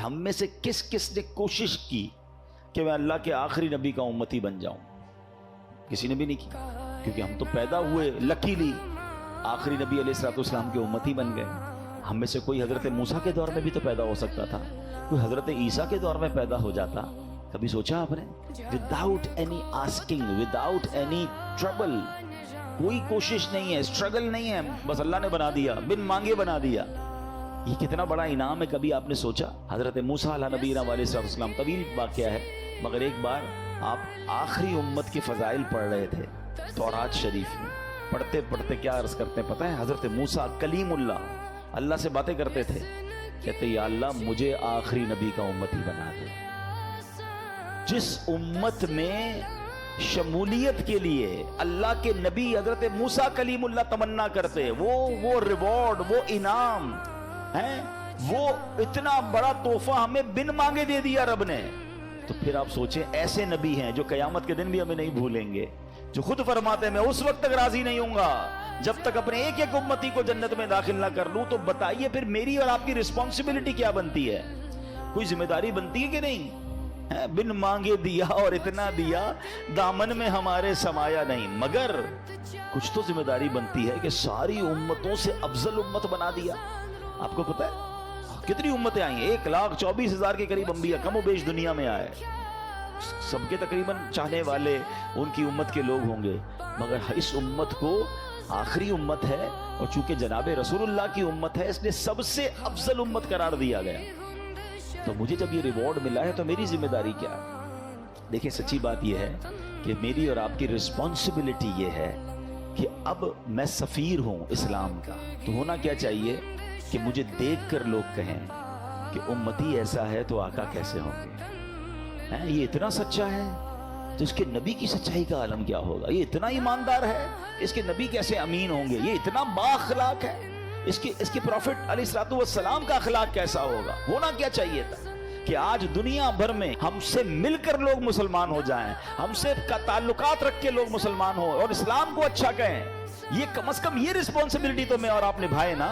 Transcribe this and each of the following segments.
ہم میں سے کس کس نے کوشش کی کہ میں اللہ کے آخری نبی کا امتی بن جاؤں؟ کسی نے بھی نہیں کی، کیونکہ ہم تو پیدا ہوئے لکیلی آخری نبی علیہ الصلوۃ والسلام کے امتی بن گئے۔ ہم میں سے کوئی حضرت موسیٰ کے دور میں بھی تو پیدا ہو سکتا تھا، کوئی حضرت عیسیٰ کے دور میں پیدا ہو جاتا۔ کبھی سوچا آپ نے؟ Without any asking, without any trouble, کوئی کوشش نہیں ہے، اسٹرگل نہیں ہے، بس اللہ نے بنا دیا، بن مانگے بنا دیا۔ یہ کتنا بڑا انعام ہے، کبھی آپ نے سوچا؟ حضرت موسیٰ علیہ نبینا علیہ السلام، طویل واقعہ ہے، مگر ایک بار آپ آخری امت کے فضائل پڑھ رہے تھے تورات شریف میں، پڑھتے پڑھتے کیا عرض کرتے ہیں پتہ ہے؟ حضرت موسیٰ کلیم اللہ سے باتیں کرتے تھے، کہتے یا اللہ مجھے آخری نبی کا امتی بنا دے۔ جس امت میں شمولیت کے لیے اللہ کے نبی حضرت موسیٰ کلیم اللہ تمنا کرتے، وہ ریوارڈ، وہ انعام ہے، وہ اتنا بڑا تحفہ ہمیں بن مانگے دے دیا رب نے۔ تو پھر آپ سوچیں، ایسے نبی ہیں جو قیامت کے دن بھی ہمیں نہیں بھولیں گے، جو خود فرماتے ہیں میں اس وقت تک راضی نہیں ہوں گا جب تک اپنے ایک ایک امتی کو جنت میں داخل نہ کر لوں۔ تو بتائیے پھر میری اور آپ کی رسپانسبلٹی کیا بنتی ہے؟ کوئی ذمہ داری بنتی ہے کہ نہیں؟ بن مانگے دیا اور اتنا دیا، دامن میں ہمارے سمایا نہیں، مگر کچھ تو ذمہ داری بنتی ہے کہ ساری امتوں سے افضل امت بنا دیا۔ آپ کو پتہ ہے کتنی امتیں آئی ہیں؟ 1,24,000 کے قریب انبیاء کم و بیش دنیا میں آئے، سب کے تقریباً چاہنے والے ان کی امت کے لوگ ہوں گے، مگر اس امت کو آخری امت ہے، اور چونکہ جناب رسول اللہ کی امت ہے اس لیے سب سے افضل امت قرار دیا گیا۔ تو مجھے جب یہ ریوارڈ ملا ہے تو میری ذمہ داری کیا؟ دیکھیں سچی بات یہ ہے کہ میری اور آپ کی رسپانسبلٹی یہ ہے کہ اب میں سفیر ہوں اسلام کا، تو ہونا کیا چاہیے کہ مجھے دیکھ کر لوگ کہیں کہ امتی ایسا ہے تو آقا کیسے ہوں گے؟ یہ اتنا سچا ہے تو اس کے نبی کی سچائی کا عالم کیا ہوگا؟ یہ اتنا ایماندار ہے، اس کے نبی کیسے امین ہوں گے؟ یہ اتنا با اخلاق ہے، اس کے پروفٹ علیہ الصلوۃ والسلام کا اخلاق کیسا ہوگا؟ ہونا کیا چاہیے تھا کہ آج دنیا بھر میں ہم سے مل کر لوگ مسلمان ہو جائیں، ہم سے تعلقات رکھ کے لوگ مسلمان ہوں اور اسلام کو اچھا کہیں۔ یہ کم از کم یہ رسپانسبلٹی تو میں اور آپ نبھائے نا،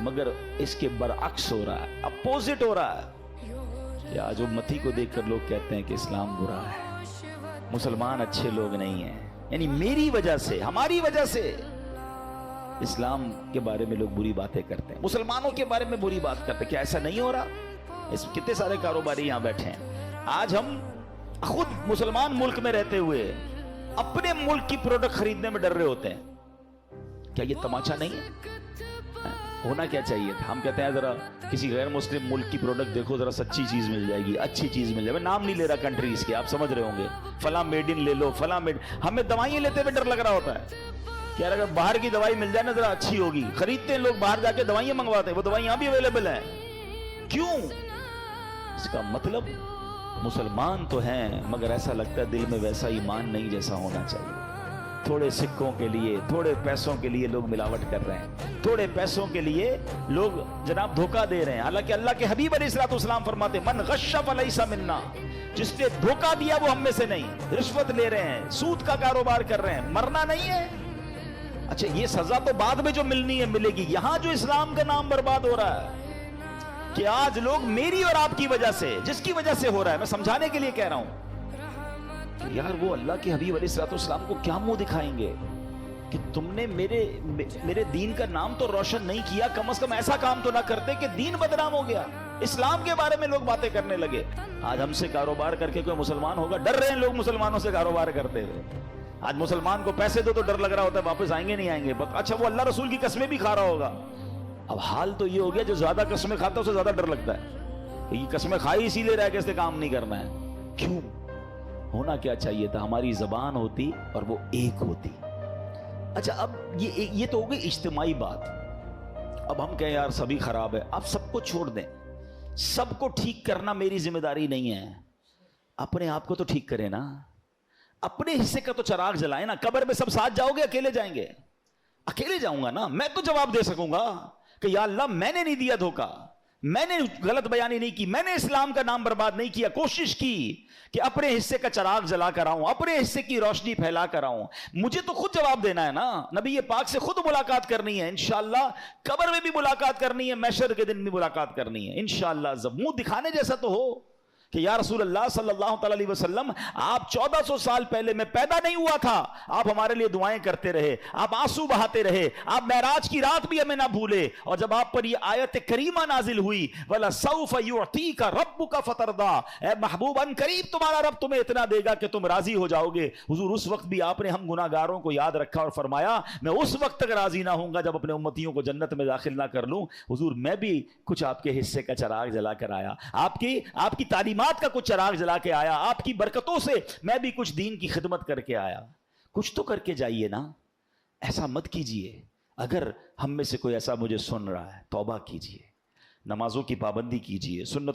مگر اس کے برعکس ہو رہا ہے، اپوزٹ ہو رہا ہے کہ آج امتی کو دیکھ کر لوگ کہتے ہیں کہ اسلام برا ہے، مسلمان اچھے لوگ نہیں ہیں، یعنی میری وجہ سے، ہماری وجہ سے اسلام کے بارے میں لوگ بری باتیں کرتے ہیں، مسلمانوں کے بارے میں بری بات کرتے ہیں۔ کیا ایسا نہیں ہو رہا؟ کتنے سارے کاروباری یہاں بیٹھے ہیں، آج ہم خود مسلمان ملک میں رہتے ہوئے اپنے ملک کی پروڈکٹ خریدنے میں ڈر رہے ہوتے ہیں۔ کیا یہ تماچا نہیں ہے؟ ہونا کیا چاہیے تھا؟ ہم کہتے ہیں ذرا کسی غیر مسلم ملک کی پروڈکٹ دیکھو، ذرا سچی چیز مل جائے گی، اچھی چیز مل جائے گی۔ میں نام نہیں لے رہا کنٹریز کے، آپ سمجھ رہے ہوں گے، فلاں میڈ ان لے لو، فلاں میڈ۔ ہمیں دوائیں لیتے ہوئے ڈر لگ رہا ہوتا ہے کہ اگر باہر کی دوائی مل جائے نا ذرا اچھی ہوگی، خریدتے ہیں لوگ، باہر جا کے دوائیں منگواتے ہیں، وہ دوائی یہاں بھی اویلیبل ہیں۔ کیوں؟ اس کا مطلب مسلمان تو ہیں مگر ایسا لگتا ہے دل میں ویسا ایمان نہیں جیسا ہونا چاہیے۔ تھوڑے سکوں کے لیے، تھوڑے پیسوں کے لیے لوگ ملاوٹ کر رہے ہیں، تھوڑے پیسوں کے لیے لوگ جناب دھوکہ دے رہے ہیں، حالانکہ اللہ کے حبیب علیہ الصلوۃ والسلام فرماتے من غش فلیس منا، جس نے دھوکہ دیا وہ ہم میں سے نہیں۔ رشوت لے رہے ہیں، سود کا کاروبار کر رہے ہیں، مرنا نہیں ہے۔ اچھا یہ سزا تو بعد میں جو ملنی ہے ملے گی، یہاں جو اسلام کا نام برباد ہو رہا ہے کہ آج لوگ میری اور آپ کی وجہ سے، جس کی وجہ سے ہو رہا ہے، میں سمجھانے کے لیے کہہ رہا ہوں کہ یار وہ اللہ کے حبیب علیہ الصلوۃ والسلام کو کیا منہ دکھائیں گے کہ تم نے میرے دین کا نام تو روشن نہیں کیا، کم از کم ایسا کام تو نہ کرتے کہ دین بدنام ہو گیا، اسلام کے بارے میں لوگ باتیں کرنے لگے۔ آج ہم سے کاروبار کر کے کوئی مسلمان ہوگا، ڈر رہے ہیں لوگ مسلمانوں سے کاروبار کرتے ہوئے۔ آج مسلمان کو پیسے دو تو ڈر لگ رہا ہوتا ہے واپس آئیں گے نہیں آئیں گے، اچھا وہ اللہ رسول کی قسمیں بھی کھا رہا ہوگا۔ اب حال تو یہ ہو گیا جو زیادہ قسمیں کھاتا ہے اسے زیادہ ڈر لگتا ہے کہ یہ قسمیں کھائی اسی لیے رہ کے اس سے کام نہیں کرنا ہے۔ کیوں؟ ہونا کیا چاہیے تھا ہماری زبان ہوتی اور وہ ایک ہوتی۔ اچھا اب یہ تو ہو گئی اجتماعی بات۔ اب ہم کہیں یار سبھی خراب ہے، آپ سب کو چھوڑ دیں، سب کو ٹھیک کرنا میری ذمہ داری نہیں ہے، اپنے آپ کو تو ٹھیک کریں نا، اپنے حصے کا تو چراغ جلائیں نا۔ قبر میں سب ساتھ جاؤ گے اکیلے جائیں گے؟ اکیلے جاؤں گا نا، میں تو جواب دے سکوں گا کہ یا اللہ میں نے نہیں دیا دھوکہ، میں نے غلط بیانی نہیں کی, میں نے اسلام کا نام برباد نہیں کیا. کوشش کی کہ اپنے حصے کا چراغ جلا کر آؤں, اپنے حصے کی روشنی پھیلا کر آؤں. مجھے تو خود جواب دینا ہے نا, نبی پاک سے خود ملاقات کرنی ہے انشاءاللہ. قبر میں بھی ملاقات کرنی ہے, محشر کے دن بھی ملاقات کرنی ہے انشاءاللہ. منہ دکھانے جیسا تو ہو کہ یا رسول اللہ صلی اللہ تعالی علیہ وسلم, آپ 1400 سال پہلے میں پیدا نہیں ہوا تھا, آپ ہمارے لیے دعائیں کرتے رہے, آپ آنسو بہاتے رہے, آپ معراج کی رات بھی ہمیں نہ بھولے. اور جب آپ پر یہ آیت کریمہ نازل ہوئی, وَلَسَوْفَ يُعْطِيكَ رَبُّكَ فَتَرْضَىٰ, اے محبوب ان قریب تمہارا رب تمہیں اتنا دے گا کہ تم راضی ہو جاؤ گے. حضور اس وقت بھی آپ نے ہم گناہگاروں کو یاد رکھا اور فرمایا میں اس وقت تک راضی نہ ہوں گا جب اپنے امتیوں کو جنت میں داخل نہ کر لوں. حضور میں بھی کچھ آپ کے حصے کا چراغ جلا کر آیا, آپ کی تعلیمات کا کچھ چراغ جلا کے آیا, آپ کی برکتوں سے میں بھی کچھ دین کی خدمت کر کے آیا. کچھ تو کر کے جائیے نا, ایسا مت کیجئے. اگر ہم میں سے کوئی ایسا مجھے سن رہا ہے, توبہ کیجئے, نمازوں کی پابندی کیجئے, سنت